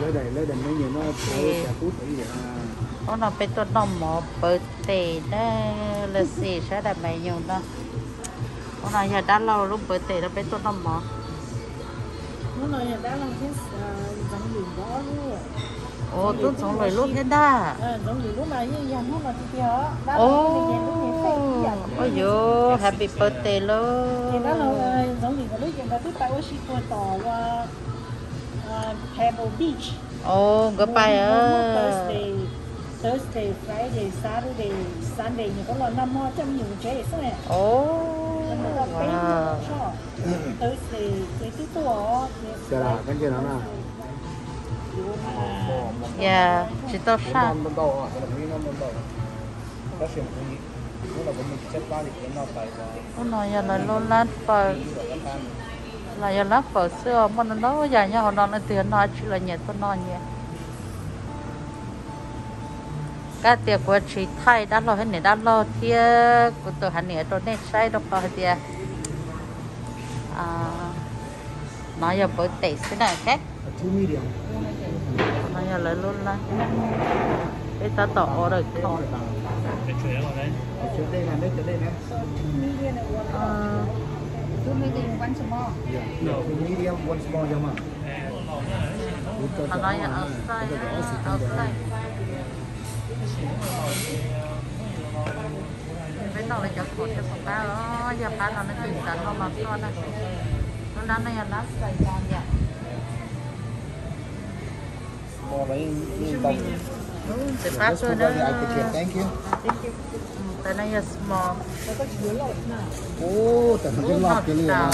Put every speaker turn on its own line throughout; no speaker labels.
lấy đèn mấy nhiều nó sẽ phút ấy vậy
có nó phải tốt nó mỏ bự tệ đó là gì sẽ là mấy nhiều đó có nó giờ đã lâu lúc bự tệ nó phải tốt nó mỏ
nó nói là đã làm cái giống gì đó luôn.
Ồ, tôi giống lời lúc thế đó.
Giống gì lúc này như vậy nó là cái đó.
Ôi dồi, happy birthday luôn.
Thì đó là giống gì lúc giờ tôi tại ở Chicago tỏ Pebble Beach.
Ồ, cái bài
Thursday, Friday, Saturday, Sunday như có là 5 hoa trăm nhiều chế sao nè.
Ồ.
Wow. Thursday, cái thứ đó.
Chờ là cái gì đó nào.
Dạ, chỉ tao sao? Nó nói là luôn lát phở là giờ lát phở xưa mà nó dài nhau họ nói tiền nói chỉ là nhẹ tôi nói nhẹ cái tiệc của chị Thái đã lo hết này đã lo tiệc của tôi hành này tôi nên sai đâu có tiệc nói giờ bữa tết thế này khác nói giờ lại luôn là cái ta tỏ rồi không
chỗ đây là chỗ đây nè
Two medium, one small.
Medium, one small cho mà.
Nó nói là outside. Bên đó là cho khổ cho con ba đó, giờ ba nó chỉnh sẵn nó mà con này. Nó đang này là lát xài con vậy.
Small đấy, nhưng đồng.
Để phát cơ đó.
Thank you.
Tại này là small.
Ô, tận cái lọt cái liền à.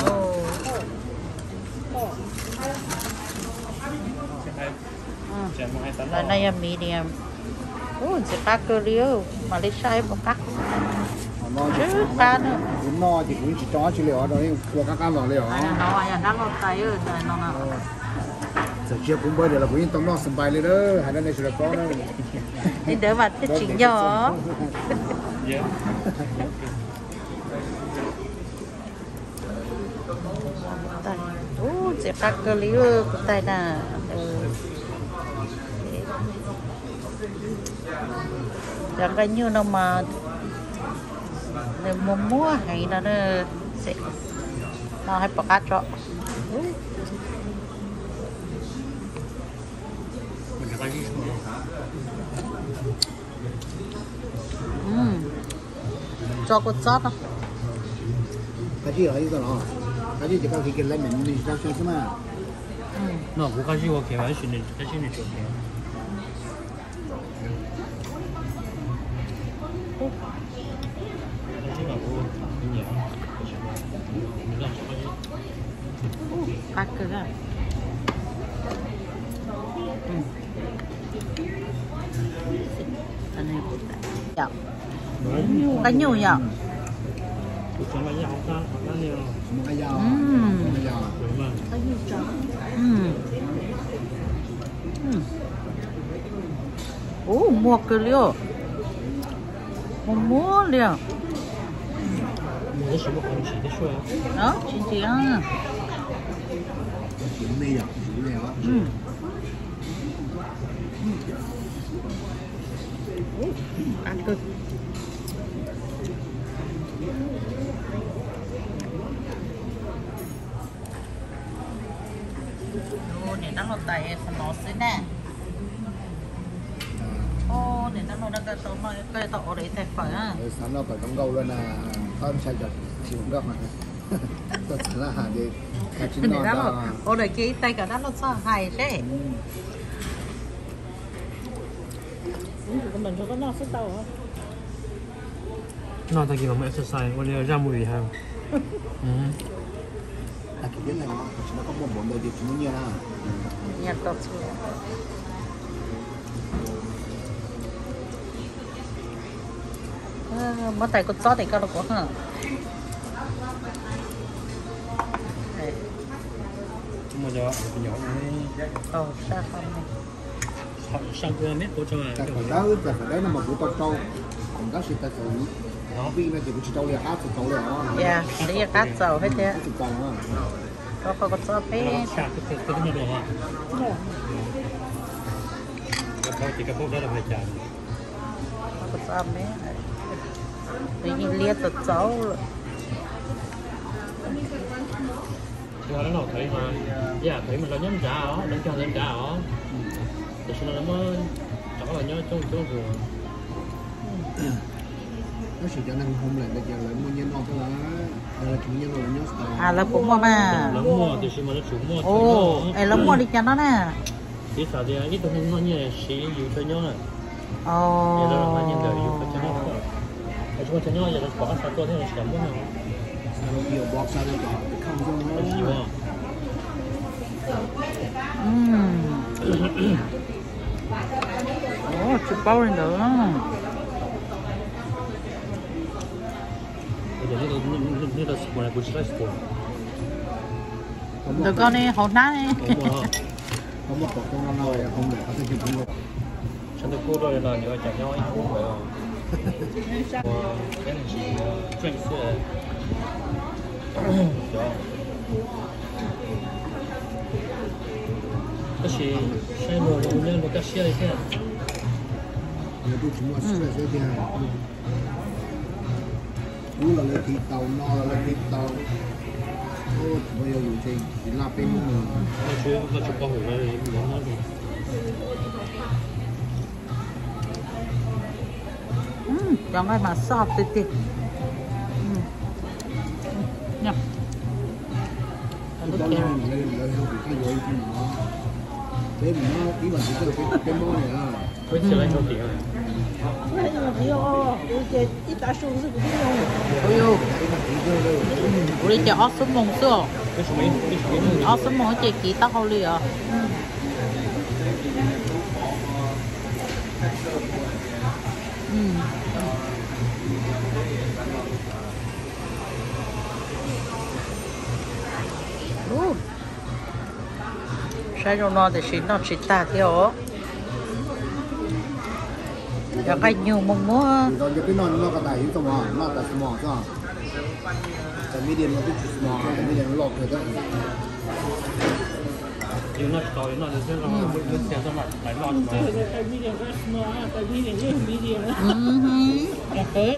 Tại này là medium. Ồ, sẽ phát cơ liêu. Mà lấy sai một cắt. Chứ ba nữa.
Cũng no thì cũng chỉ cho chỉ liệu rồi, của các ăn vào liệu.
Nó là nó lọt tay rồi, nó nào.
Giờ chiều cũng bây giờ là cũng yên tâm nó sầm bài lên đó, hai đứa này sẽ là có đó.
Thì đỡ mặt cái chỉnh nhỏ. Sẽ phát cơ lý của tay là chẳng cái như nào mà để mua hay là sẽ nó hay bỏ cá cho cho con sót không?
Cái gì ở đây rồi nó? Cái gì chỉ có cái lấy mình đi ra chơi chứ mà.
Nó cũng cái gì ok mà xin đi chụp cái.
Cắt cơ à? Cái này cũng đẹp. Cái nhiều nhỉ?
Cái dao.
Ồ, mua cái liều. Mua liều. Đó, chị à.
Chuyện này à, chuyện này á.
Ăn cực. Để nó lọt tay nó xí nè. Ô, để nó lọt cái tàu mà cái tàu đấy thật phải á.
Sáng nó phải cắm gâu luôn à, không sai chặt chịu gấp mà. Tôi sẽ là hàng gì? Cái chín non đó.
Ô, để cái tay cả nó sao hay thế?
Của mình cho nó sức tàu hả?
Nó ta kêu mà exercise,我哋ra mùi hàng.
Là cái biết này nó có một bốn đời thì chúng như nào?
Nhặt tốt xuống. Mất tay con chó thì cao được quá hả?
Mà giờ nhỏ này.
Sao không này?
Sang qua mét của cho
Tại phải đấy là một củ trâu, còn các sự ta xử nó vì là chỉ có trâu là cá trâu là nó.
Dạ, đấy là cá trâu hết thế.
Có
Có chó phê.
cái này đồ à? chỉ cái bốc đó là phải trả.
Nó có sao mấy này. Tự nhiên liệt thật xấu rồi.
Giờ nó thấy mà, dạ thấy mình là nhóm trả ó, đừng cho lên trả ó. Để cho nó mới chắc là nhớ trong rồi.
nó chỉ cho nên không lại để giờ lại mua nhân nọ thôi là chủ nhân rồi nhớ sao
À là cũng mua mà.
Lắm mua thì mà nó chủ mua.
Ồ, em lắm mua đi cho nó nè.
Ít sao thì ít tôi không nói như xí yêu cho nhau này.
Ồ.
Giờ nó là nhân đời yêu cho nhau. Ở chỗ cho nhau giờ nó bỏ sao tôi thế là chém quá.
sao nhiều bọc sao rồi không cho
Nó xí quá.
Ồ, chụp bao lên nữa.
Bây giờ như là sport này cũng chỉ là sport.
Được con đi, hột nát đi.
không một cọc trong nào là không để có thể chụp không được
ฉันจะพูดด้วยนะเดี๋ยวจะย่อยพูดไปอ่ะ我跟你正式有这是什么我们那个写一下
người tôi chỉ mua sữa sữa thì cú là lấy thịt tàu no là lấy thịt tàu bây giờ dùng chỉ là bên
nó chụp bao hồi rồi nó nói gì
cho ngay mà sọt tịt tịt. Nhá.
cái đó là lấy không bị cái gì thì nó thế mình nó ý là chỉ cái món này à
với chỉ lấy cho tiền
Cái này thì ít đã số是不用。
Ôi ôi. Ủa chị ớt súp mông xưa.
cái số mấy
Ớt súp mông chị kỹ tắc hậu lì à. Sai rồi nó thì xin nó chỉ ta theo. Giờ cái nhiều mông mua.
rồi cái nó cái tài nó mà nó là small sao cái medium nó cũng small cái medium nó lọt rồi đó
nhưng nó to nó sẽ là nó sẽ ra mặt phải lọt mà
cái medium cái small cái medium cái medium
Thế.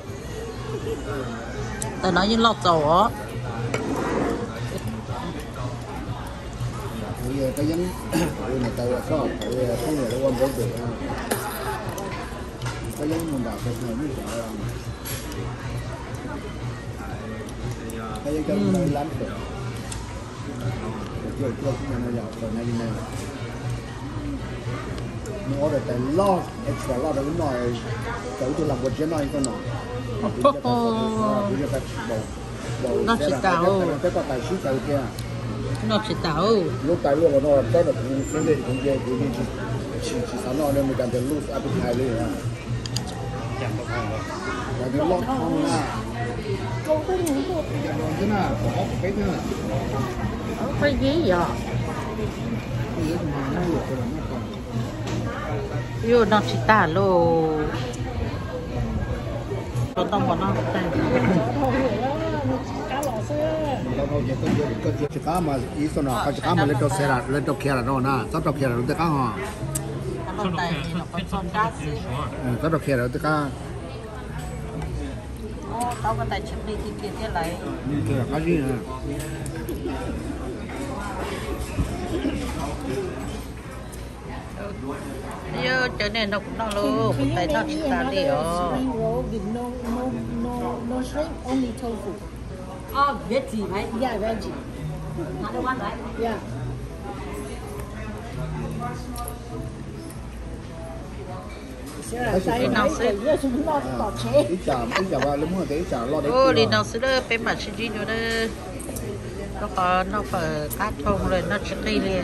Tao nói như lọt dầu á.
bây giờ cái giống người này tao là sao phải không người đâu quan trọng được cái giống mình bảo cái này mới sợ cái giống cái này lắm rồi chưa cũng là giàu rồi này như này nó để tại lo extra lo được cái này tự tôi làm một cái này con nào
Nó chỉ tạo.
cái có tài xí tự kia
Nó chỉ tạo.
lúc tại lúc mà nó cái là cũng sẽ để cũng chơi cũng chỉ sáng nó nên mình cần phải lúc áp hai lên à
chẳng có hàng đâu
là cái lót không na
câu cái những cái
cái đó thế nào có cái thế nào
Cái gì vậy?
cái gì mà nó được rồi nó còn
Yêu nó chỉ tạo luôn. Có tông của nó.
thôi rồi đó cá lò xưa
đâu đâu cái cá mà ý số nào cái cá mà lên đầu kia là nó na sắp đầu kia là nó cá hả
Nó tay thì nó có son cá gì.
sắp đầu kia là nó cá
Tao có tay chụp đi thì thế lấy.
cái là cá gì nè
Yêu cho nên nó cũng nó luôn. Tay nó chỉ tạo đi
spring roll with no shrimp only tofu
veggie right?
yeah veggie
Another one right?
yeah
cái
nó sẽ giờ chúng nó tọt chế
ít chả ba đúng rồi ít chả lo đấy
Ô, đi nó sẽ đỡ bên mặt chỉ đi nữa đó. Nó phải cắt thông rồi nó chỉ đi liền.